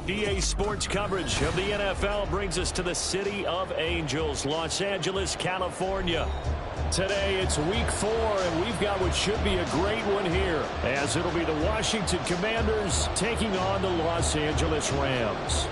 EA Sports coverage of the NFL brings us to the City of Angels, Los Angeles, California. Today it's week 4, and we've got what should be a great one here, as it'll be the Washington Commanders taking on the Los Angeles Rams.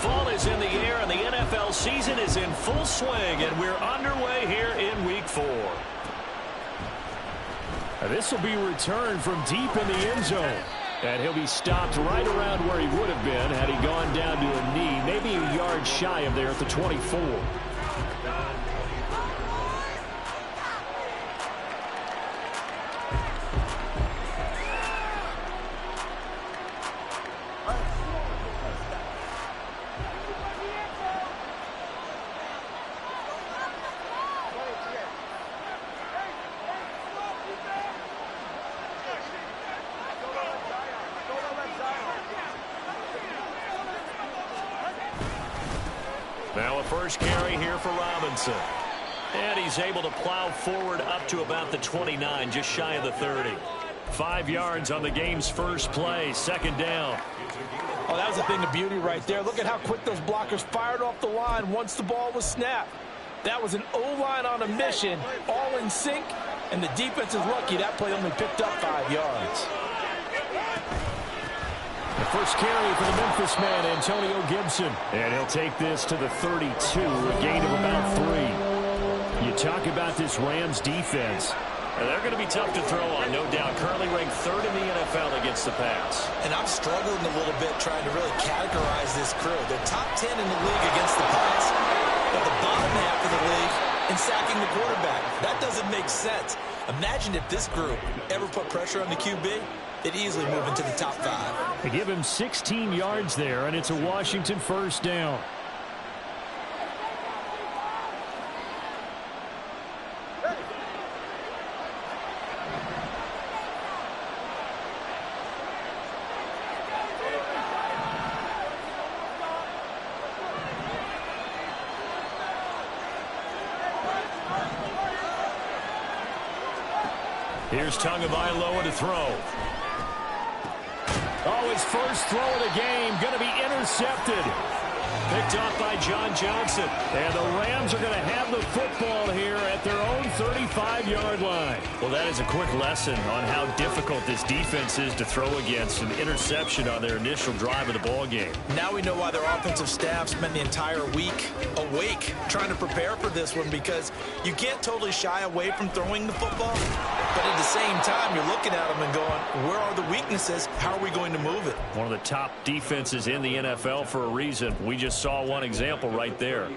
Fall is in the air, and the NFL season is in full swing, and we're underway here in week 4. This will be returned from deep in the end zone. And he'll be stopped right around where he would have been had he gone down to a knee, maybe a yard shy of there at the 24. Now a first carry here for Robinson. And he's able to plow forward up to about the 29, just shy of the 30. 5 yards on the game's first play, second down. Oh, that was a thing of beauty right there. Look at how quick those blockers fired off the line once the ball was snapped. That was an O-line on a mission, all in sync, and the defense is lucky that play only picked up 5 yards. The first carry for the Memphis man, Antonio Gibson. And he'll take this to the 32, a gain of about 3. You talk about this Rams defense. And they're going to be tough to throw on, no doubt. Currently ranked 3rd in the NFL against the pass. And I'm struggling a little bit trying to really categorize this crew. They're top 10 in the league against the pass, but the bottom half of the league in sacking the quarterback. That doesn't make sense. Imagine if this group ever put pressure on the QB. They'd easily move into the top 5. They give him 16 yards there, and it's a Washington first down. Here's Tagovailoa to throw. Oh, his first throw of the game going to be intercepted. Picked off by John Johnson. And the Rams are going to have the football here at their own 35-yard line. Well, that is a quick lesson on how difficult this defense is to throw against. An interception on their initial drive of the ball game. Now we know why their offensive staff spent the entire week awake trying to prepare for this one, because you can't totally shy away from throwing the football. But at the same time, you're looking at them and going, where are the weaknesses? How are we going to move it? One of the top defenses in the NFL for a reason. We just saw one example right there.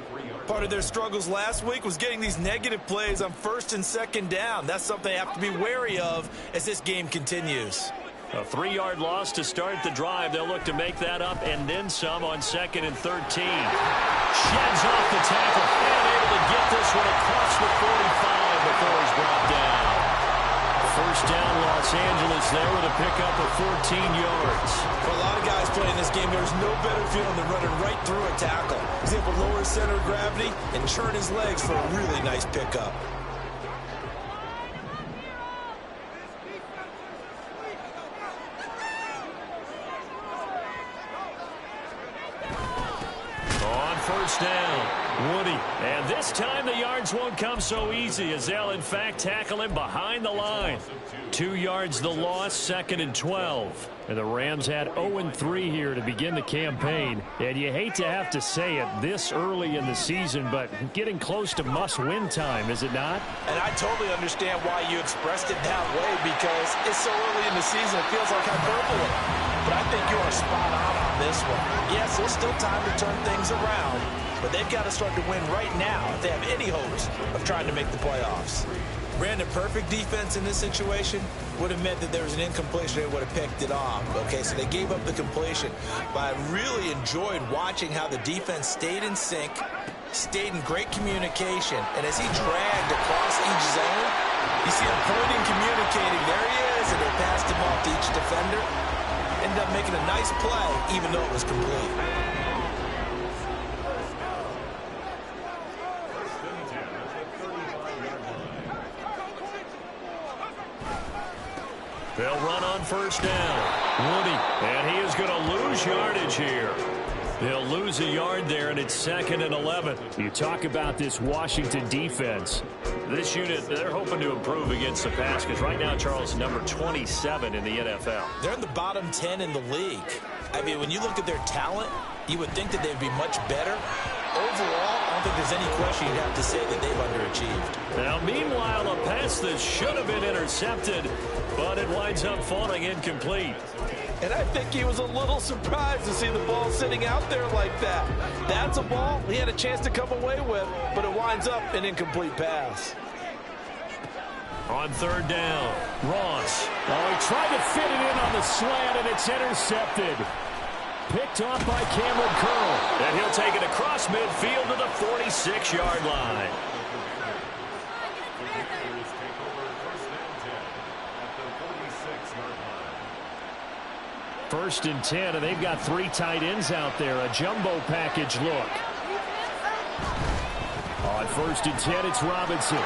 Part of their struggles last week was getting these negative plays on 1st and 2nd down. That's something they have to be wary of as this game continues. A 3-yard loss to start the drive. They'll look to make that up and then some on 2nd and 13. Sheds off the tackle and able to get this one across the 45 before he's brought down. First down, Los Angeles there with a pickup of 14 yards. For a lot of guys playing this game, there's no better feeling than running right through a tackle. He's able to lower his center of gravity and churn his legs for a really nice pickup. On first down, Woody. And this time the yards won't come so easy, as they'll in fact tackle him behind the line. 2 yards the loss, 2nd and 12. And the Rams had 0-3 here to begin the campaign. And you hate to have to say it this early in the season, but getting close to must-win time, is it not? And I totally understand why you expressed it that way, because it's so early in the season it feels like hyperbole. But I think you are spot on this one. Yes, there's still time to turn things around, but they've got to start to win right now if they have any hopes of trying to make the playoffs. Brandon, perfect defense in this situation would have meant that there was an incompletion. They would have picked it off. Okay, so they gave up the completion. But I really enjoyed watching how the defense stayed in sync, stayed in great communication. And as he dragged across each zone, you see him pointing, communicating. There he is, and they passed him off to each defender. Ended up making a nice play, even though it was complete. They'll run on first down. Woody, and he is going to lose yardage here. They'll lose a yard there, and it's 2nd and 11. You talk about this Washington defense. This unit, they're hoping to improve against the pass because right now, Charles, number 27 in the NFL. They're in the bottom 10 in the league. I mean, when you look at their talent, you would think that they'd be much better. Overall, I don't think there's any question you'd have to say that they've underachieved. Now, meanwhile, a pass that should have been intercepted, but it winds up falling incomplete. And I think he was a little surprised to see the ball sitting out there like that. That's a ball he had a chance to come away with, but it winds up an incomplete pass. On 3rd down, Ross. Oh, he tried to fit it in on the slant, and it's intercepted. Picked off by Cameron Curl. And he'll take it across midfield to the 46-yard line. First and 10, and they've got 3 tight ends out there. A jumbo package look. On 1st and 10, it's Robinson.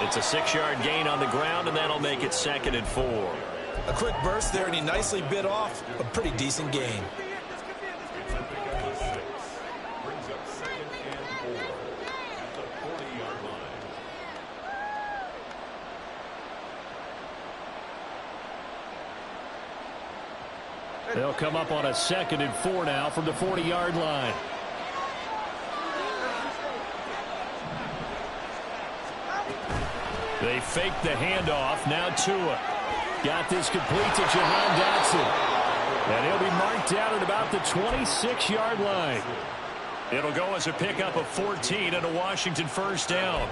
It's a 6-yard gain on the ground, and that'll make it 2nd and 4. A quick burst there, and he nicely bit off a pretty decent gain. They'll come up on a 2nd and 4 now from the 40-yard line. They fake the handoff. Now Tua. Got this complete to Jahan Dotson. And he'll be marked down at about the 26-yard line. It'll go as a pickup of 14 and a Washington first down.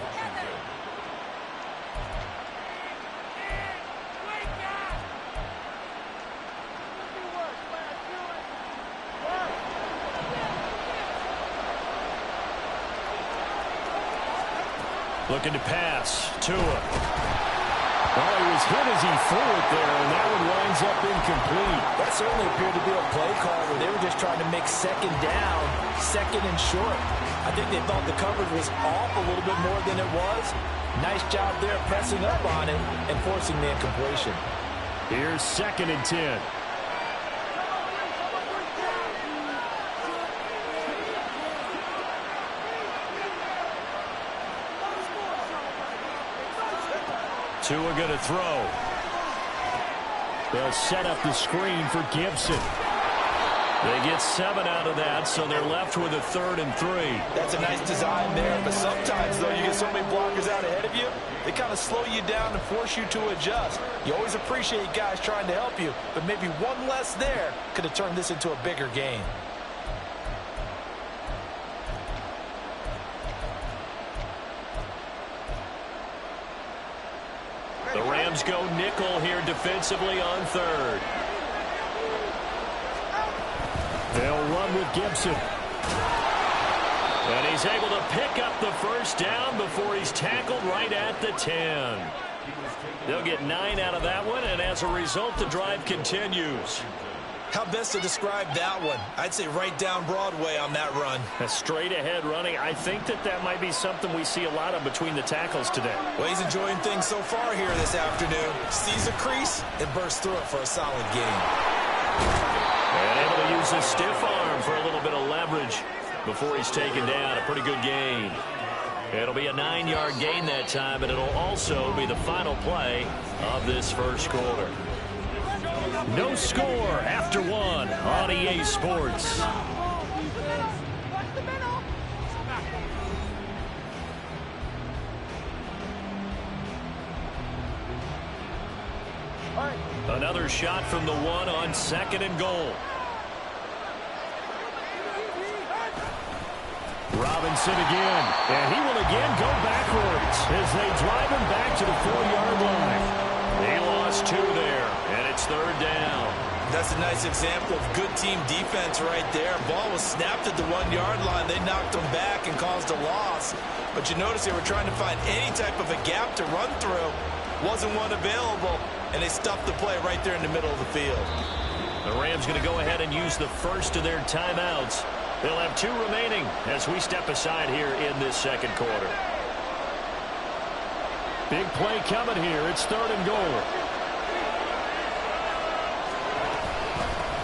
Looking to pass. Tua. Oh, he was hit as he threw it there, and that one winds up incomplete. That certainly appeared to be a play call where they were just trying to make 2nd down, 2nd and short. I think they thought the coverage was off a little bit more than it was. Nice job there pressing up on it and forcing the incompletion. Here's 2nd and 10. Tua going to throw. They'll set up the screen for Gibson. They get 7 out of that, so they're left with a 3rd and 3. That's a nice design there, but sometimes, though, you get so many blockers out ahead of you, they kind of slow you down and force you to adjust. You always appreciate guys trying to help you, but maybe one less there could have turned this into a bigger game. The Rams go nickel here defensively on 3rd. They'll run with Gibson. And he's able to pick up the first down before he's tackled right at the 10. They'll get 9 out of that one, and as a result, the drive continues. How best to describe that one? I'd say right down Broadway on that run. A straight-ahead running. I think that might be something we see a lot of between the tackles today. Well, he's enjoying things so far here this afternoon. Sees a crease and bursts through it for a solid gain. And able to use a stiff arm for a little bit of leverage before he's taken down. A pretty good gain. It'll be a 9-yard gain that time, and it'll also be the final play of this first quarter. No score after 1 on EA Sports. Another shot from the 1 on 2nd and goal. Robinson again, and he will again go backwards as they drive him back to the 4-yard line. He lost 2 there, and it's 3rd down. That's a nice example of good team defense right there. Ball was snapped at the 1-yard line. They knocked him back and caused a loss. But you notice they were trying to find any type of a gap to run through. Wasn't one available, and they stuffed the play right there in the middle of the field. The Rams going to go ahead and use the first of their timeouts. They'll have 2 remaining as we step aside here in this second quarter. Big play coming here. It's 3rd and goal.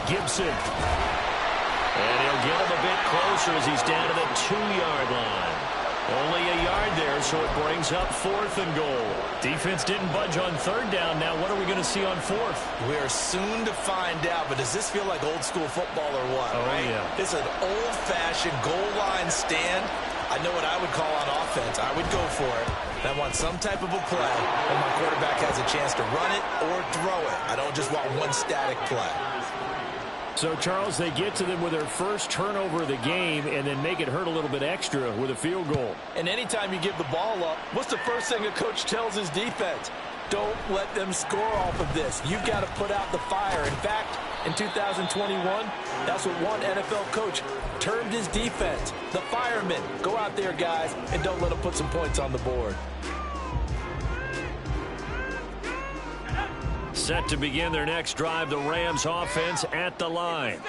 Gibson. And he'll get him a bit closer as he's down to the 2-yard line. Only a yard there, so it brings up 4th and goal. Defense didn't budge on 3rd down. Now what are we going to see on 4th? We are soon to find out, but does this feel like old school football or what? Oh, right? yeah. It's an old-fashioned goal line stand. I know what I would call on offense. I would go for it. I want some type of a play when my quarterback has a chance to run it or throw it. I don't just want one static play. So, Charles, they get to them with their first turnover of the game and then make it hurt a little bit extra with a field goal. And anytime you give the ball up, what's the first thing a coach tells his defense? Don't let them score off of this. You've got to put out the fire. In fact, in 2021, that's what one NFL coach termed his defense, the firemen. Go out there, guys, and don't let them put some points on the board. Set to begin their next drive, the Rams offense at the line.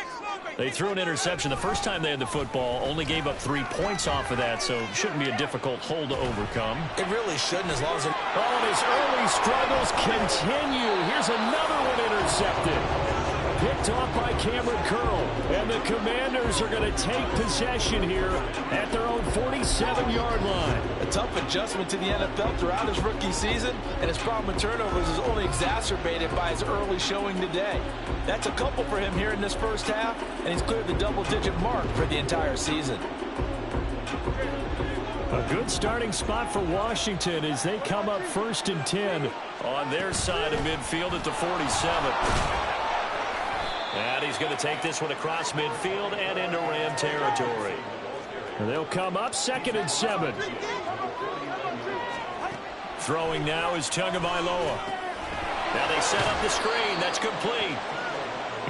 They threw an interception the first time they had the football, only gave up 3 points off of that, so it shouldn't be a difficult hole to overcome. It really shouldn't, as long as... Oh, his early struggles continue. Here's another one intercepted. Picked off by Cameron Curl. And the Commanders are going to take possession here at their own 47-yard line. A tough adjustment to the NFL throughout his rookie season, and his problem with turnovers is only exacerbated by his early showing today. That's a couple for him here in this first half, and he's cleared the double-digit mark for the entire season. A good starting spot for Washington as they come up 1st and 10 on their side of midfield at the 47. And he's going to take this one across midfield and into Ram territory. And they'll come up 2nd and 7. Throwing now is Tagovailoa. Now they set up the screen. That's complete.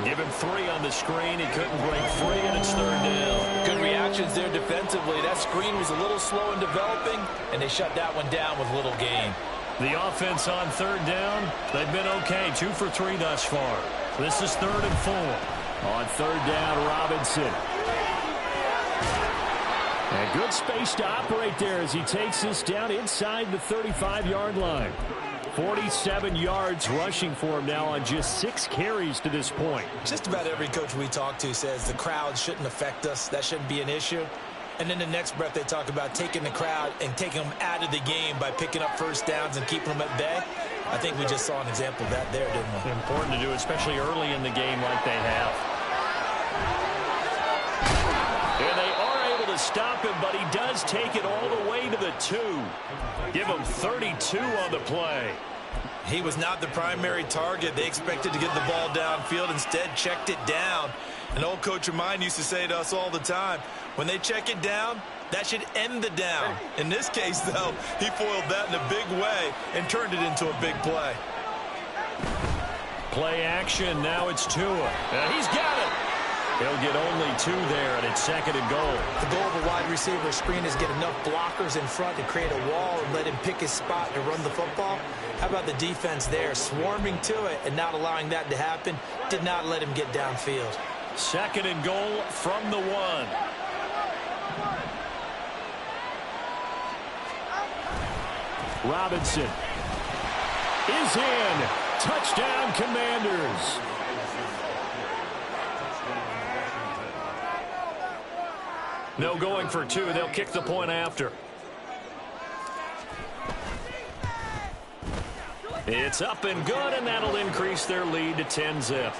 Give him 3 on the screen. He couldn't break free, and it's 3rd down. Good reactions there defensively. That screen was a little slow in developing, and they shut that one down with little gain. The offense on 3rd down, they've been okay. 2 for 3 thus far. This is 3rd and 4. On 3rd down, Robinson. And good space to operate there as he takes this down inside the 35-yard line. 47 yards rushing for him now on just 6 carries to this point. Just about every coach we talk to says the crowd shouldn't affect us. That shouldn't be an issue. And then the next breath they talk about taking the crowd and taking them out of the game by picking up first downs and keeping them at bay. I think we just saw an example of that there, didn't we? Important to do, especially early in the game like they have. And they are able to stop him, but he does take it all the way to the 2. Give him 32 on the play. He was not the primary target. They expected to get the ball downfield. Instead, checked it down. An old coach of mine used to say to us all the time, when they check it down, that should end the down. In this case, though, he foiled that in a big way and turned it into a big play. Play action. Now it's Tua. He's got it. He'll get only 2 there, and it's 2nd and goal. The goal of a wide receiver screen is get enough blockers in front to create a wall and let him pick his spot to run the football. How about the defense there, swarming to it and not allowing that to happen? Did not let him get downfield. 2nd and goal from the 1. Robinson is in. Touchdown, Commanders. No going for 2. They'll kick the point after. It's up and good, and that'll increase their lead to 10-zip.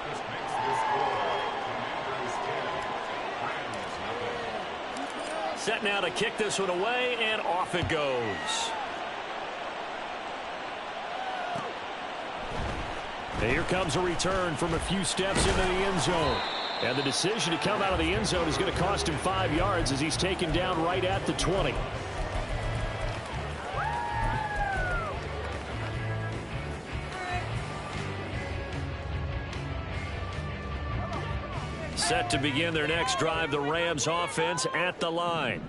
Set now to kick this one away, and off it goes. And here comes a return from a few steps into the end zone. And the decision to come out of the end zone is going to cost him 5 yards as he's taken down right at the 20. Set to begin their next drive, the Rams offense at the line.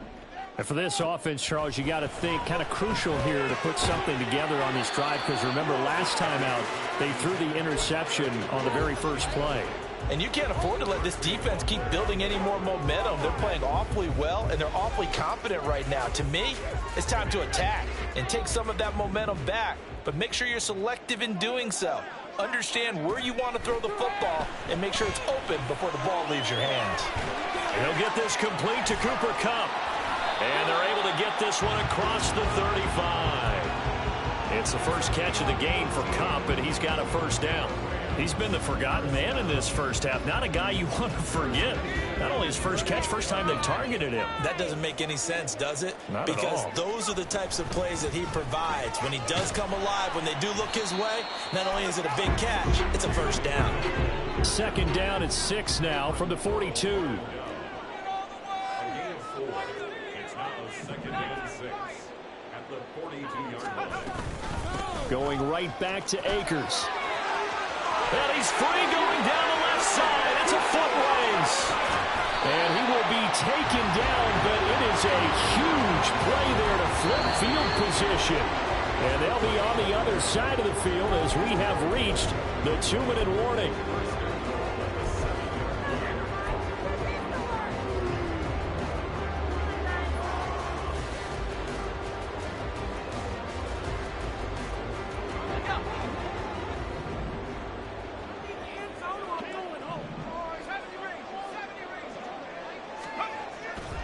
And for this offense, Charles, you got to think kind of crucial here to put something together on this drive, because remember last time out, they threw the interception on the very first play. And you can't afford to let this defense keep building any more momentum. They're playing awfully well, and they're awfully confident right now. To me, it's time to attack and take some of that momentum back. But make sure you're selective in doing so. Understand where you want to throw the football and make sure it's open before the ball leaves your hands. He'll get this complete to Cooper Kupp. And they're able to get this one across the 35. It's the first catch of the game for Kupp, and he's got a first down. He's been the forgotten man in this first half. Not a guy you want to forget. Not only his first catch, first time they targeted him. That doesn't make any sense, does it? Not because at all. Those are the types of plays that he provides. When he does come alive, when they do look his way, not only is it a big catch, it's a first down. Second down at 6 now from the 42. Going right back to Akers. And he's free going down the left side. It's a foot race. And he will be taken down, but it is a huge play there to flip field position. And they'll be on the other side of the field as we have reached the 2-minute warning.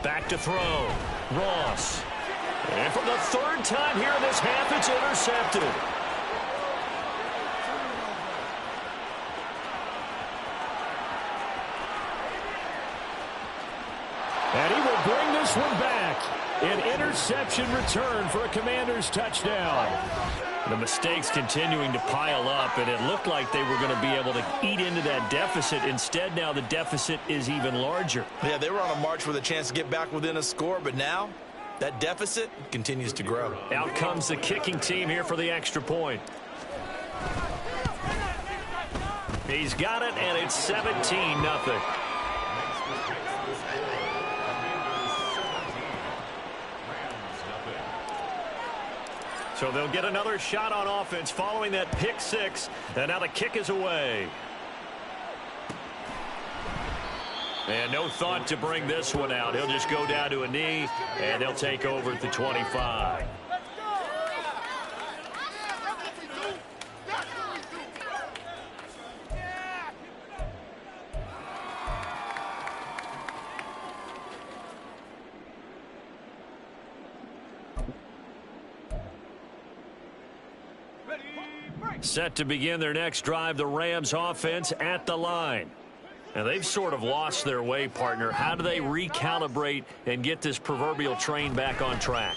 Back to throw. Ross. And for the third time here in this half, it's intercepted. And he will bring this one back. An interception return for a Commanders touchdown. The mistakes continuing to pile up, and it looked like they were going to be able to eat into that deficit. Instead, now the deficit is even larger. Yeah, they were on a march with a chance to get back within a score, but now that deficit continues to grow. Out comes the kicking team here for the extra point. He's got it, and it's 17-0. So they'll get another shot on offense following that pick six. And now the kick is away. And no thought to bring this one out. He'll just go down to a knee, and they'll take over at the 25. Set to begin their next drive, the Rams offense at the line. And they've sort of lost their way, partner. How do they recalibrate and get this proverbial train back on track?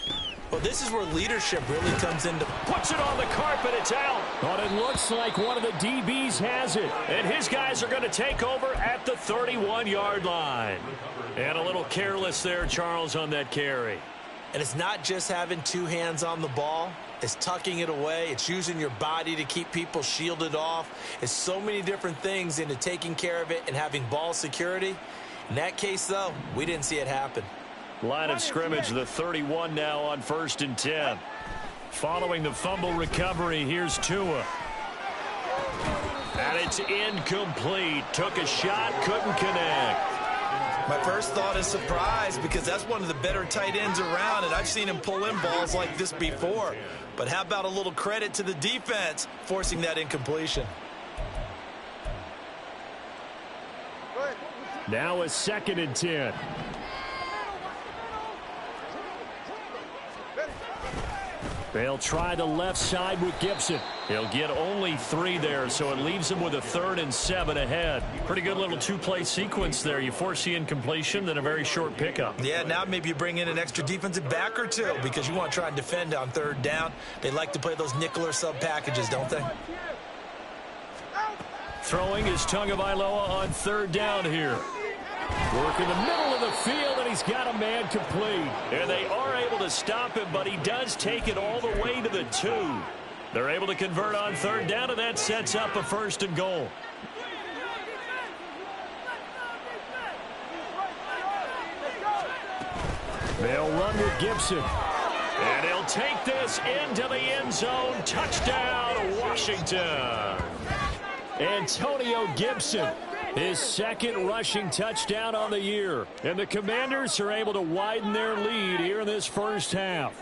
Well, this is where leadership really comes into. Puts it on the carpet, it's out. But it looks like one of the DBs has it. And his guys are going to take over at the 31-yard line. And a little careless there, Charles, on that carry. And it's not just having two hands on the ball. It's tucking it away. It's using your body to keep people shielded off. It's so many different things into taking care of it and having ball security. In that case, though, we didn't see it happen. Line of scrimmage, the 31 now on 1st and 10. Following the fumble recovery, here's Tua. And it's incomplete. Took a shot, couldn't connect. My first thought is surprise because that's one of the better tight ends around, and I've seen him pull in balls like this before. But how about a little credit to the defense forcing that incompletion? Now a 2nd and 10. They'll try the left side with Gibson. He'll get only 3 there, so it leaves him with a 3rd and 7 ahead. Pretty good little two-play sequence there. You force the incompletion, then a very short pickup. Yeah, now maybe you bring in an extra defensive back or two because you want to try and defend on 3rd down. They like to play those nickel or sub packages, don't they? Throwing is Tagovailoa on 3rd down here. Work in the middle of the field, and he's got a man complete. And they are able to stop him, but he does take it all the way to the 2. They're able to convert on 3rd down, and that sets up a 1st and goal. They'll run with Gibson. And he'll take this into the end zone. Touchdown, Washington. Antonio Gibson His second rushing touchdown on the year. And the Commanders are able to widen their lead here in this first half.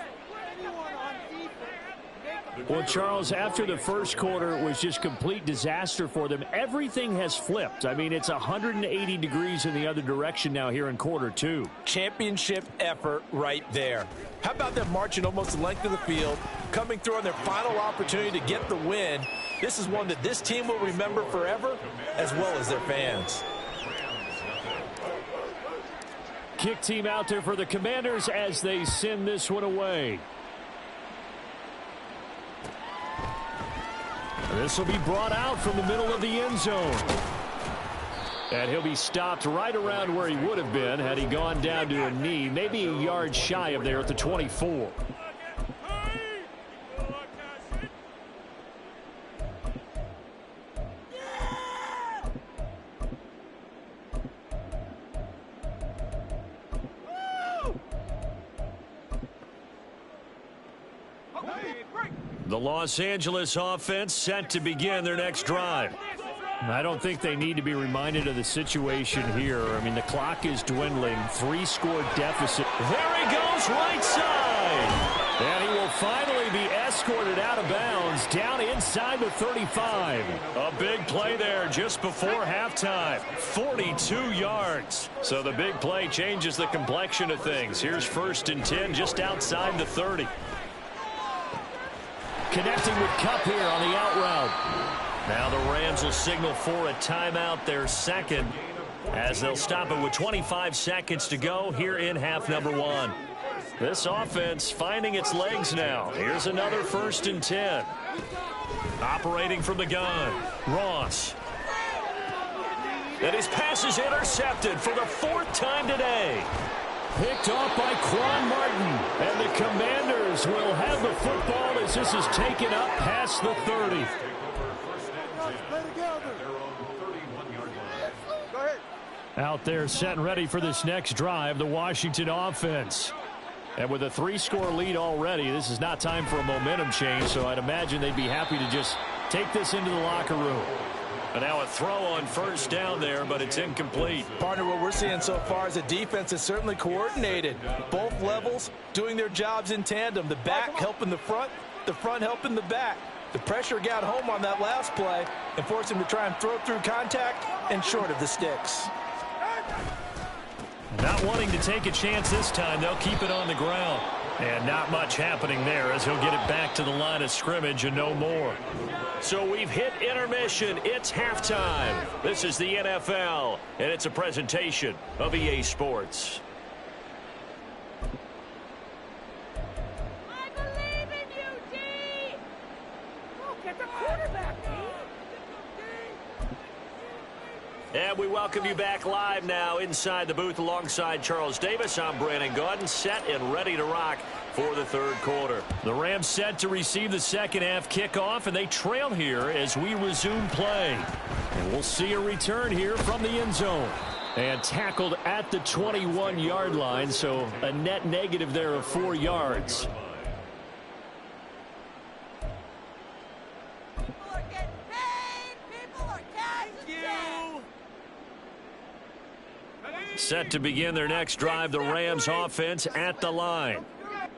Well, Charles, after the first quarter was just complete disaster for them, everything has flipped. I mean, it's 180 degrees in the other direction now here in quarter two. Championship effort right there. How about them marching almost the length of the field, coming through on their final opportunity to get the win? This is one that this team will remember forever, as well as their fans. Kick team out there for the Commanders as they send this one away. This will be brought out from the middle of the end zone. And he'll be stopped right around where he would have been had he gone down to a knee, maybe a yard shy of there at the 24. The Los Angeles offense set to begin their next drive. I don't think they need to be reminded of the situation here. I mean, the clock is dwindling. 3-score deficit. There he goes, right side. And he will finally be escorted out of bounds down inside the 35. A big play there just before halftime. 42 yards. So the big play changes the complexion of things. Here's 1st and 10 just outside the 30. Connecting with Kupp here on the out route. Now the Rams will signal for a timeout, their second, as they'll stop it with 25 seconds to go here in half number 1. This offense finding its legs now. Here's another 1st and 10. Operating from the gun, Ross. And his pass is intercepted for the 4th time today. Picked off by Quan Martin. And the Commanders will have the football as this is taken up past the 30. Out there set and ready for this next drive, the Washington offense. And with a 3-score lead already, this is not time for a momentum change, so I'd imagine they'd be happy to just take this into the locker room. And now a throw on 1st down there, but it's incomplete. Partner, what we're seeing so far is a defense is certainly coordinated. Both levels doing their jobs in tandem. The back helping the front helping the back. The pressure got home on that last play and forced him to try and throw through contact and short of the sticks. Not wanting to take a chance this time, they'll keep it on the ground. And not much happening there as he'll get it back to the line of scrimmage and no more. So we've hit intermission. It's halftime. This is the NFL, and it's a presentation of EA Sports. I believe in you, D! Oh, get the quarterback, D! And we welcome you back live now inside the booth alongside Charles Davis. I'm Brandon Gaudin, set and ready to rock for the 3rd quarter. The Rams set to receive the second half kickoff, and they trail here as we resume play. And we'll see a return here from the end zone. And tackled at the 21-yard line, so a net negative there of 4 yards. People are getting paid! People are getting Set to begin their next drive, the Rams offense at the line.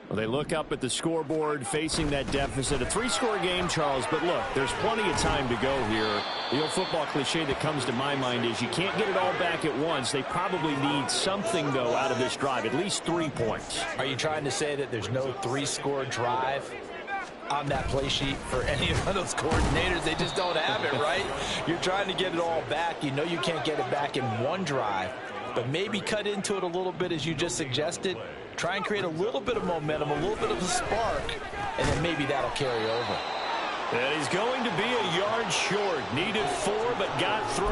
Well, they look up at the scoreboard facing that deficit. A 3-score game, Charles, but look, there's plenty of time to go here. The old football cliche that comes to my mind is you can't get it all back at once. They probably need something, though, out of this drive, at least 3 points. Are you trying to say that there's no 3-score drive on that play sheet for any of those coordinators? They just don't have it, right? You're trying to get it all back. You know you can't get it back in one drive, but maybe cut into it a little bit as you just suggested. Try and create a little bit of momentum, a little bit of a spark, and then maybe that'll carry over. And he's going to be a yard short. Needed 4, but got 3.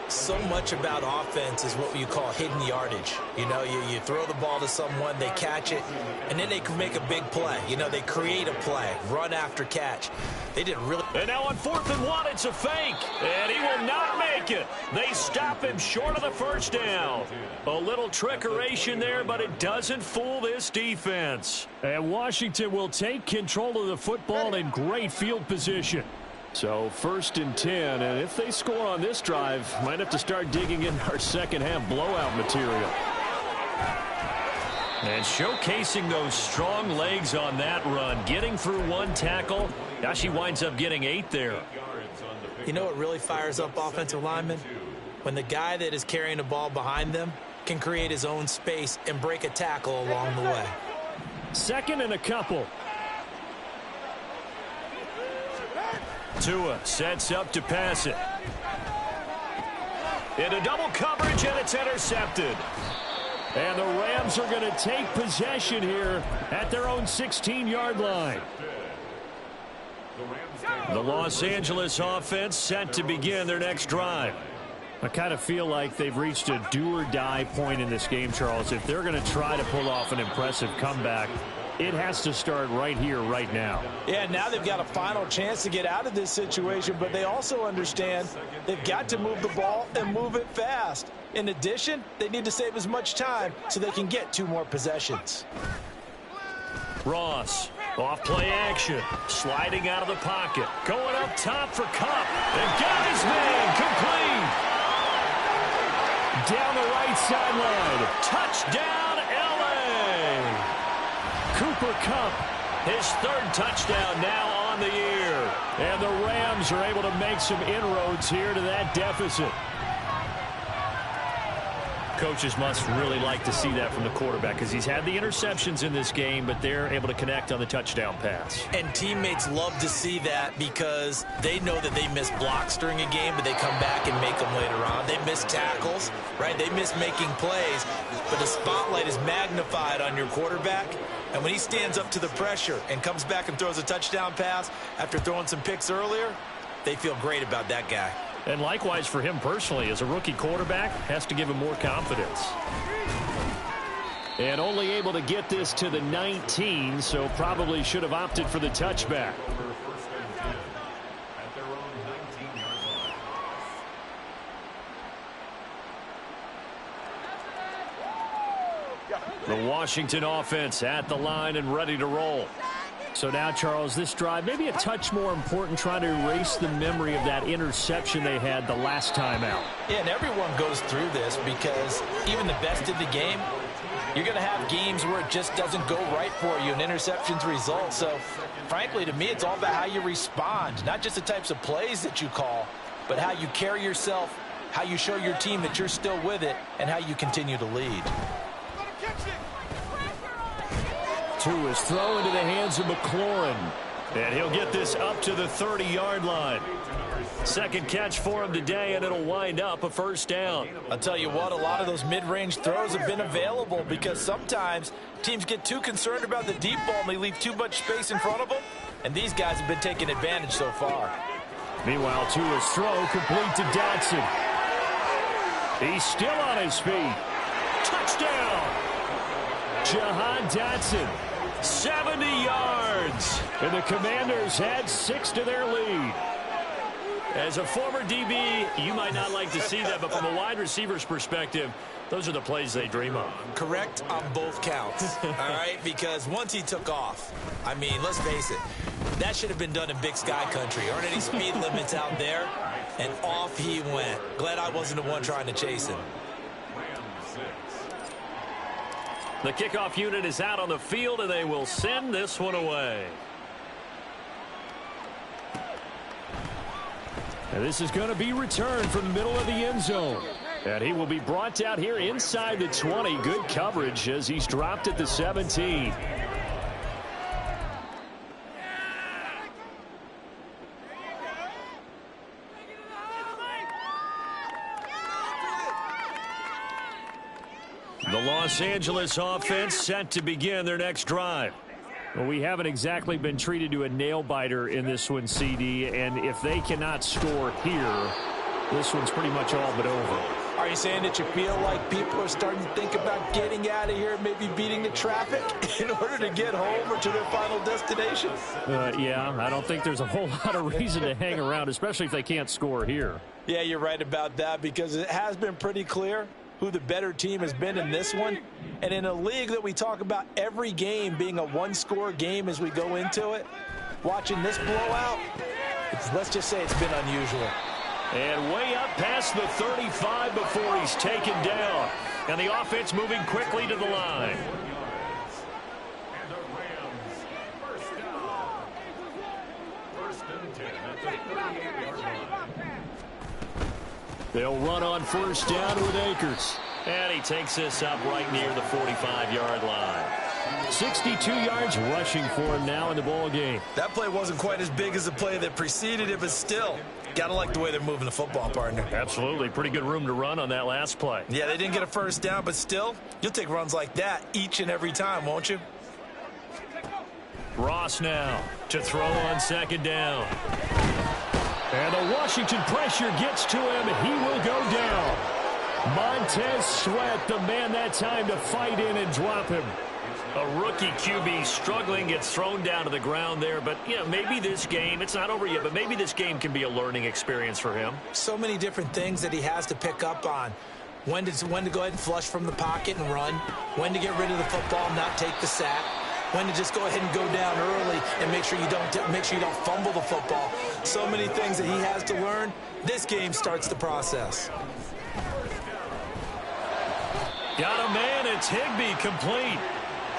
So much about offense is what you call hidden yardage. You know, you throw the ball to someone, they catch it, and then they can make a big play. You know, they create a play, run after catch. They did really. And now on 4th and 1, it's a fake. And he will not make it. They stop him short of the first down. A little trickeration there, but it doesn't fool this defense. And Washington will take control of the football in great field position. So 1st and 10, and if they score on this drive, might have to start digging in our second half blowout material. And showcasing those strong legs on that run, getting through one tackle. Gosh, he winds up getting 8 there. You know what really fires up offensive linemen? When the guy that is carrying the ball behind them can create his own space and break a tackle along the way. 2nd and a couple. Tua sets up to pass it. Into double coverage, and it's intercepted. And the Rams are going to take possession here at their own 16-yard line. The Los Angeles offense set to begin their next drive. I kind of feel like they've reached a do-or-die point in this game, Charles. If they're going to try to pull off an impressive comeback, it has to start right here, right now. Yeah, now they've got a final chance to get out of this situation, but they also understand they've got to move the ball and move it fast. In addition, they need to save as much time so they can get 2 more possessions. Ross, off play action, sliding out of the pocket, going up top for Kupp, and got his man complete. Down the right sideline. Touchdown, L.A. Cooper Kupp, his 3rd touchdown now on the year. And the Rams are able to make some inroads here to that deficit. Coaches must really like to see that from the quarterback because he's had the interceptions in this game, but they're able to connect on the touchdown pass. And teammates love to see that because they know that they miss blocks during a game, but they come back and make them later on. They miss tackles, right? They miss making plays, but the spotlight is magnified on your quarterback. And when he stands up to the pressure and comes back and throws a touchdown pass after throwing some picks earlier, they feel great about that guy. And likewise for him personally, as a rookie quarterback, has to give him more confidence. And only able to get this to the 19, so probably should have opted for the touchback. The Washington offense at the line and ready to roll. So now, Charles, this drive maybe a touch more important, trying to erase the memory of that interception they had the last time out. Yeah, and everyone goes through this because even the best in the game, you're going to have games where it just doesn't go right for you and interceptions result. So, frankly, to me, it's all about how you respond, not just the types of plays that you call, but how you carry yourself, how you show your team that you're still with it, and how you continue to lead. Tua's throw into the hands of McLaurin. And he'll get this up to the 30-yard line. 2nd catch for him today, and it'll wind up a 1st down. I'll tell you what, a lot of those mid-range throws have been available because sometimes teams get too concerned about the deep ball and they leave too much space in front of them, and these guys have been taking advantage so far. Meanwhile, Tua's throw complete to Dotson. He's still on his feet. Touchdown! Jahan Dotson. 70 yards. And the Commanders add 6 to their lead. As a former DB, you might not like to see that, but from a wide receiver's perspective, those are the plays they dream of. Correct on both counts, all right? Because once he took off, I mean, let's face it, that should have been done in Big Sky Country. Aren't any speed limits out there? And off he went. Glad I wasn't the one trying to chase him. The kickoff unit is out on the field, and they will send this one away. And this is going to be returned from the middle of the end zone. And he will be brought out here inside the 20. Good coverage as he's dropped at the 17. The Los Angeles offense set to begin their next drive. Well, we haven't exactly been treated to a nail-biter in this one, CD, and if they cannot score here, this one's pretty much all but over. Are you saying that you feel like people are starting to think about getting out of here, maybe beating the traffic in order to get home or to their final destination? Yeah, I don't think there's a whole lot of reason to hang around, especially if they can't score here. Yeah, you're right about that because it has been pretty clear who the better team has been in this one. And in a league that we talk about every game being a one-score game as we go into it, watching this blowout, Let's just say it's been unusual. And way up past the 35 before he's taken down. And the offense moving quickly to the line. They'll run on first down with Akers. And he takes this up right near the 45-yard line. 62 yards rushing for him now in the ball game. That play wasn't quite as big as the play that preceded it, but still, got to like the way they're moving the football, partner. Absolutely. Pretty good room to run on that last play. Yeah, they didn't get a first down, but still, you'll take runs like that each and every time, won't you? Ross now to throw on second down. And the Washington pressure gets to him. He will go down. Montez Sweat, the man that time to fight in and drop him. A rookie QB struggling, gets thrown down to the ground there. But, yeah, maybe this game, it's not over yet, but maybe this game can be a learning experience for him. So many different things that he has to pick up on. When to go ahead and flush from the pocket and run. When to get rid of the football and not take the sack. When to just go ahead and go down early and make sure you don't fumble the football. So many things that he has to learn. This game starts the process. Got a man, it's Higbee, complete.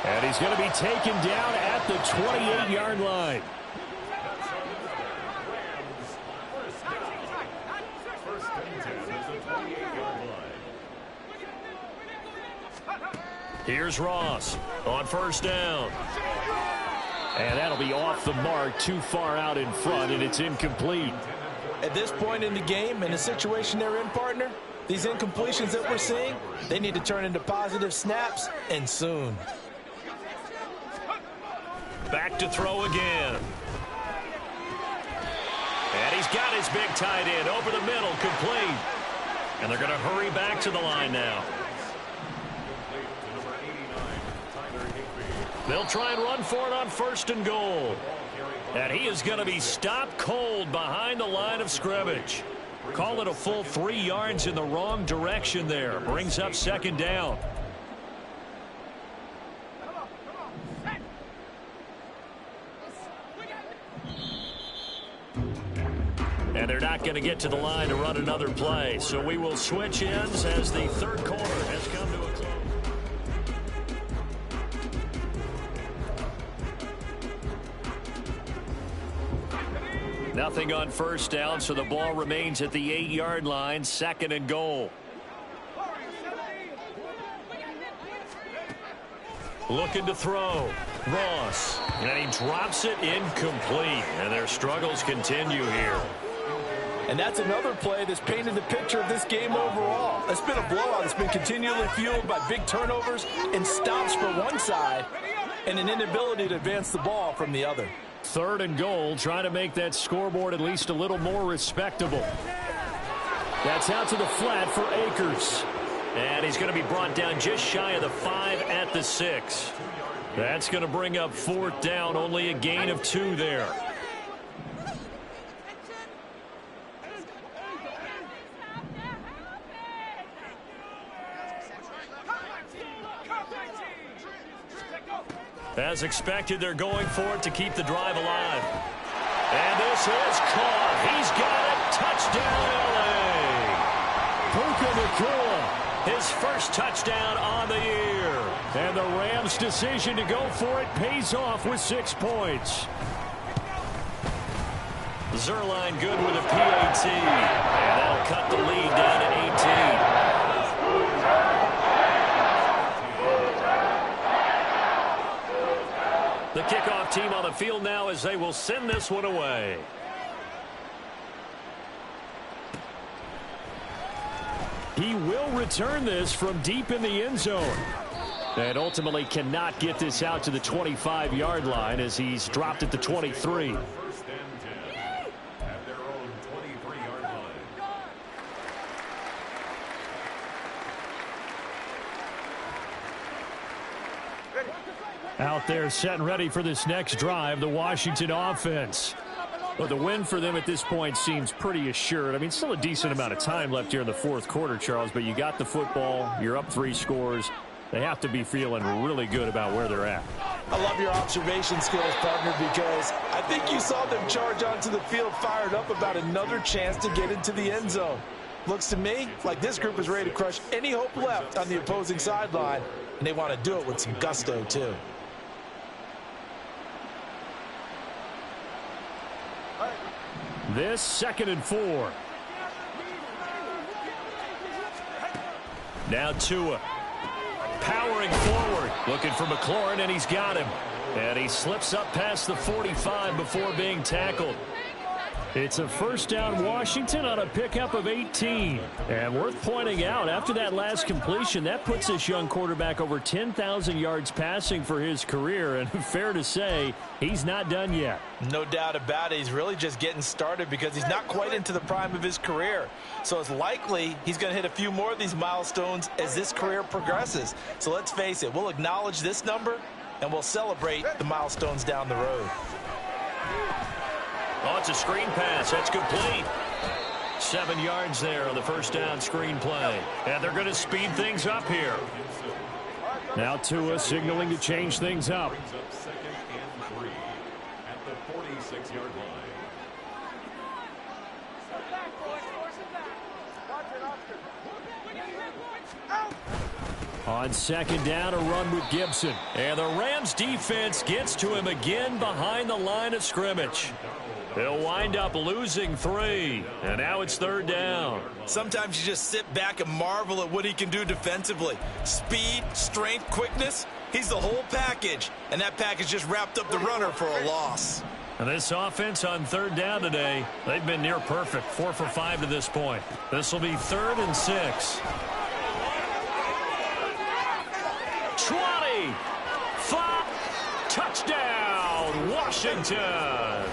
And he's going to be taken down at the 28-yard line. Here's Ross on first down. And that'll be off the mark, too far out in front, and it's incomplete. At this point in the game, in the situation they're in, partner, these incompletions that we're seeing, they need to turn into positive snaps, and soon. Back to throw again. And he's got his big tight end over the middle, complete. And they're going to hurry back to the line now. They'll try and run for it on first and goal. And he is going to be stopped cold behind the line of scrimmage. Call it a full 3 yards in the wrong direction there. Brings up second down. And they're not going to get to the line to run another play. So we will switch ends as the third quarter has come to a close. Nothing on first down, so the ball remains at the 8-yard line, second and goal. Looking to throw. Ross. And he drops it incomplete. And their struggles continue here. And that's another play that's painted the picture of this game overall. It's been a blowout. It's been continually fueled by big turnovers and stops for one side and an inability to advance the ball from the other. Third and goal, trying to make that scoreboard at least a little more respectable. That's out to the flat for Akers. And he's going to be brought down just shy of the 5 at the 6. That's going to bring up fourth down, only a gain of 2 there. As expected, they're going for it to keep the drive alive. And this is caught. He's got it. Touchdown, L.A. Puka Nacua, his first touchdown on the year. And the Rams' decision to go for it pays off with 6 points. Zuerlein good with a PAT. And that'll cut the lead down to 18. The kickoff team on the field now as they will send this one away. He will return this from deep in the end zone. And ultimately cannot get this out to the 25-yard line as he's dropped at the 23. Out there set and ready for this next drive, the Washington offense. Well, the win for them at this point seems pretty assured. I mean, still a decent amount of time left here in the fourth quarter, Charles, but you got the football, you're up 3 scores. They have to be feeling really good about where they're at. I love your observation skills, partner, because I think you saw them charge onto the field fired up about another chance to get into the end zone. Looks to me like this group is ready to crush any hope left on the opposing sideline, and they want to do it with some gusto, too. This 2nd and 4. Now Tua. Powering forward. Looking for McLaurin, and he's got him. And he slips up past the 45 before being tackled. It's a first down Washington on a pickup of 18. And worth pointing out, after that last completion, that puts this young quarterback over 10,000 yards passing for his career. And fair to say, he's not done yet. No doubt about it. He's really just getting started because he's not quite into the prime of his career. So it's likely he's going to hit a few more of these milestones as this career progresses. So let's face it, we'll acknowledge this number and we'll celebrate the milestones down the road. Oh, it's a screen pass. That's complete. 7 yards there on the first down screen play. And they're going to speed things up here. Now Tua signaling to change things up. 2nd and 3 at the 46-yard line. On 2nd down, a run with Gibson. And the Rams defense gets to him again behind the line of scrimmage. They'll wind up losing 3. And now it's 3rd down. Sometimes you just sit back and marvel at what he can do defensively. Speed, strength, quickness. He's the whole package. And that package just wrapped up the runner for a loss. And this offense on 3rd down today, they've been near perfect. 4 for 5 to this point. This will be 3rd and 6. 20. 5. Touchdown, Washington.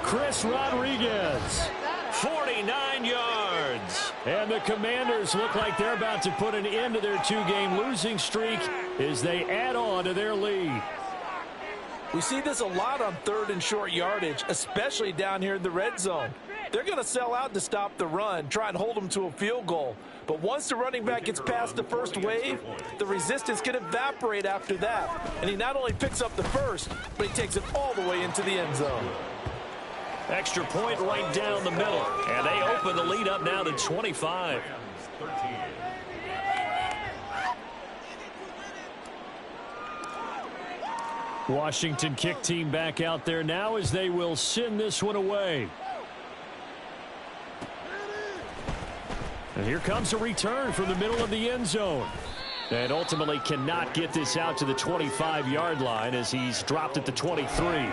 Chris Rodriguez. 49 yards. And the Commanders look like they're about to put an end to their 2-game losing streak as they add on to their lead. We see this a lot on 3rd and short yardage, especially down here in the red zone. They're going to sell out to stop the run, try and hold them to a field goal. But once the running back gets past the first wave, the resistance can evaporate after that. And he not only picks up the first, but he takes it all the way into the end zone. Extra point right down the middle. And they open the lead up now to 25. Washington kick team back out there now as they will send this one away. And here comes a return from the middle of the end zone. And ultimately cannot get this out to the 25-yard line as he's dropped at the 23.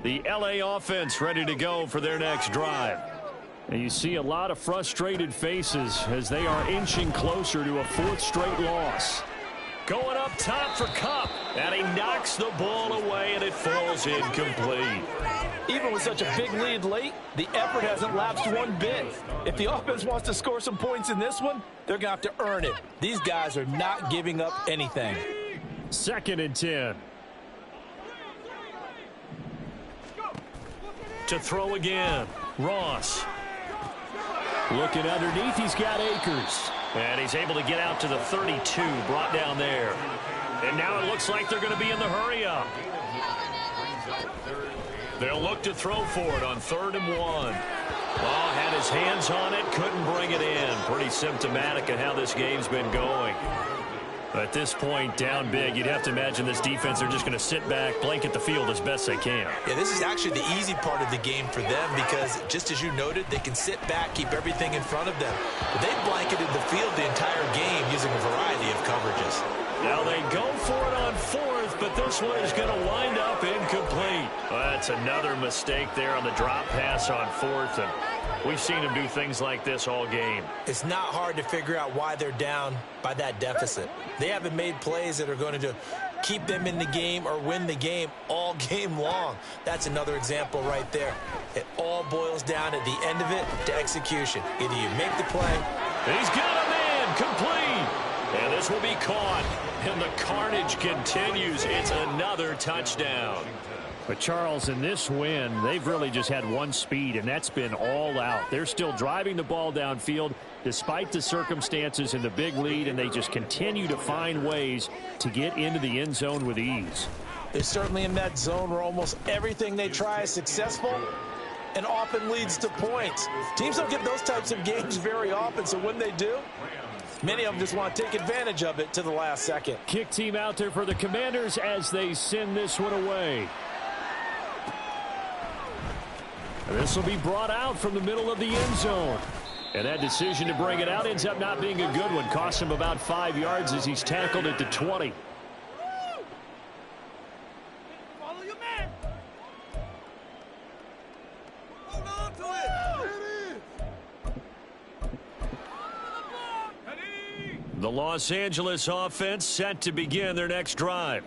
The LA offense ready to go for their next drive. And you see a lot of frustrated faces as they are inching closer to a 4th straight loss. Going up top for Kupp. And he knocks the ball away and it falls incomplete. Even with such a big lead late, the effort hasn't lapsed one bit. If the offense wants to score some points in this one, they're going to have to earn it. These guys are not giving up anything. 2nd and 10. To throw again. Ross. Looking underneath, he's got Akers. And he's able to get out to the 32, brought down there. And now it looks like they're going to be in the hurry-up. They'll look to throw for it on 3rd and 1. Oh, had his hands on it, couldn't bring it in. Pretty symptomatic of how this game's been going. At this point, down big, you'd have to imagine this defense are just going to sit back, blanket the field as best they can. Yeah, this is actually the easy part of the game for them because, just as you noted, they can sit back, keep everything in front of them. But they've blanketed the field the entire game using a variety of coverages. Now they go for it on 4th, but this one is going to wind up incomplete. Well, that's another mistake there on the drop pass on 4th, and we've seen him do things like this all game. It's not hard to figure out why they're down by that deficit. They haven't made plays that are going to keep them in the game or win the game all game long. That's another example right there. It all boils down at the end of it to execution. Either you make the play. He's got a man complete. And this will be caught. And the carnage continues. It's another touchdown. But Charles, in this win, they've really just had one speed, and that's been all out. They're still driving the ball downfield despite the circumstances and the big lead, and they just continue to find ways to get into the end zone with ease. They're certainly in that zone where almost everything they try is successful and often leads to points. Teams don't get those types of games very often, so when they do, many of them just want to take advantage of it to the last second. Kick team out there for the Commanders as they send this one away. This will be brought out from the middle of the end zone. And that decision to bring it out ends up not being a good one. Costs him about 5 yards as he's tackled at the 20. Follow your man. Hold on to it. The Los Angeles offense set to begin their next drive.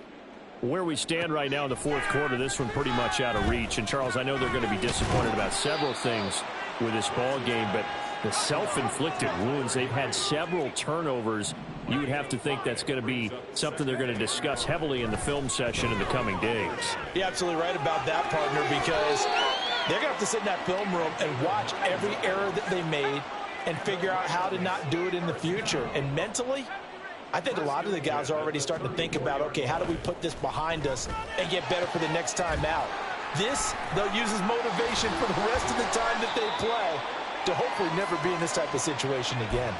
Where we stand right now in the fourth quarter, this one pretty much out of reach. And, Charles, I know they're going to be disappointed about several things with this ball game, but the self-inflicted wounds, they've had several turnovers. You would have to think that's going to be something they're going to discuss heavily in the film session in the coming days. You're absolutely right about that, partner, because they're going to have to sit in that film room and watch every error that they made and figure out how to not do it in the future. And mentally, I think a lot of the guys are already starting to think about, okay, how do we put this behind us and get better for the next time out? This, they'll use as motivation for the rest of the time that they play to hopefully never be in this type of situation again.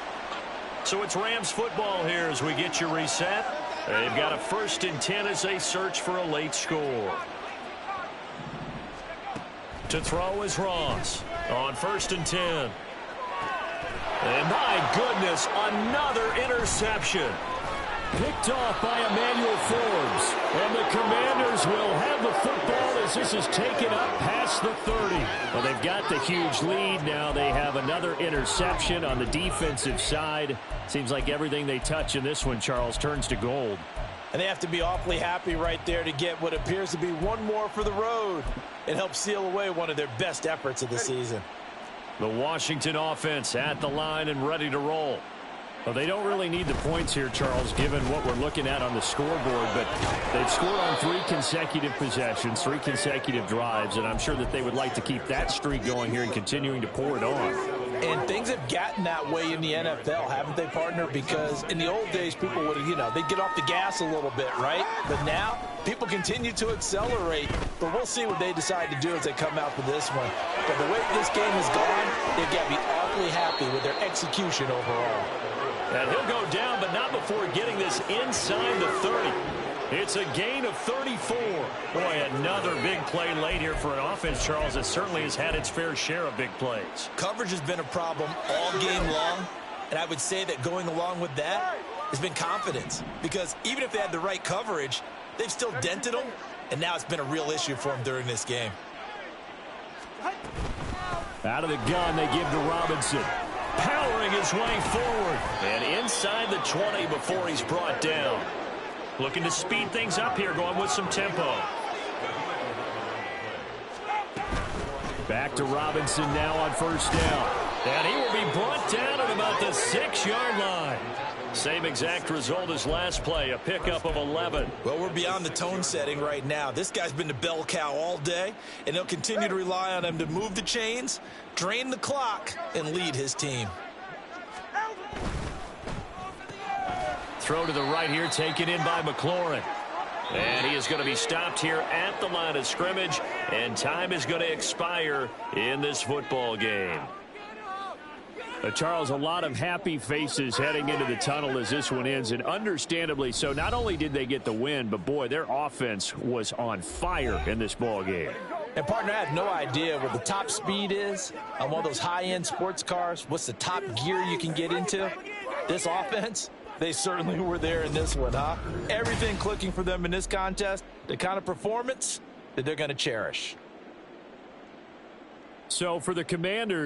So it's Rams football here as we get you reset. They've got a 1st and 10 as they search for a late score. To throw is Ross on 1st and 10. And my goodness, another interception. Picked off by Emmanuel Forbes. And the Commanders will have the football as this is taken up past the 30. Well, they've got the huge lead now. They have another interception on the defensive side. Seems like everything they touch in this one, Charles, turns to gold. And they have to be awfully happy right there to get what appears to be one more for the road and help seal away one of their best efforts of the season. The Washington offense at the line and ready to roll. Well, they don't really need the points here, Charles, given what we're looking at on the scoreboard, but they've scored on 3 consecutive possessions, 3 consecutive drives, and I'm sure that they would like to keep that streak going here and continuing to pour it on. And things have gotten that way in the NFL, haven't they, partner? Because in the old days, people would, they'd get off the gas a little bit, right? But now, people continue to accelerate. But we'll see what they decide to do as they come out for this one. But the way this game has gone, they've got to be awfully happy with their execution overall. And he'll go down, but not before getting this inside the 30. It's a gain of 34. Boy, another big play late here for an offense, Charles, that certainly has had its fair share of big plays. Coverage has been a problem all game long, and I would say that going along with that has been confidence. Because even if they had the right coverage, they've still dented them, and now it's been a real issue for them during this game. Out of the gun, they give to Robinson. Powering his way forward. And inside the 20 before he's brought down. Looking to speed things up here, going with some tempo. Back to Robinson now on 1st down. And he will be brought down at about the 6-yard line. Same exact result as last play, a pickup of 11. Well, we're beyond the tone setting right now. This guy's been the bell cow all day, and they'll continue to rely on him to move the chains, drain the clock, and lead his team. Throw to the right here, taken in by McLaurin. And he is going to be stopped here at the line of scrimmage, and time is going to expire in this football game. Charles, a lot of happy faces heading into the tunnel as this one ends, and understandably so. Not only did they get the win, but, boy, their offense was on fire in this ball game. And, partner, I have no idea what the top speed is on one of those high-end sports cars. What's the top gear you can get into? This offense, they certainly were there in this one, huh? Everything clicking for them in this contest, the kind of performance that they're going to cherish. So for the Commanders,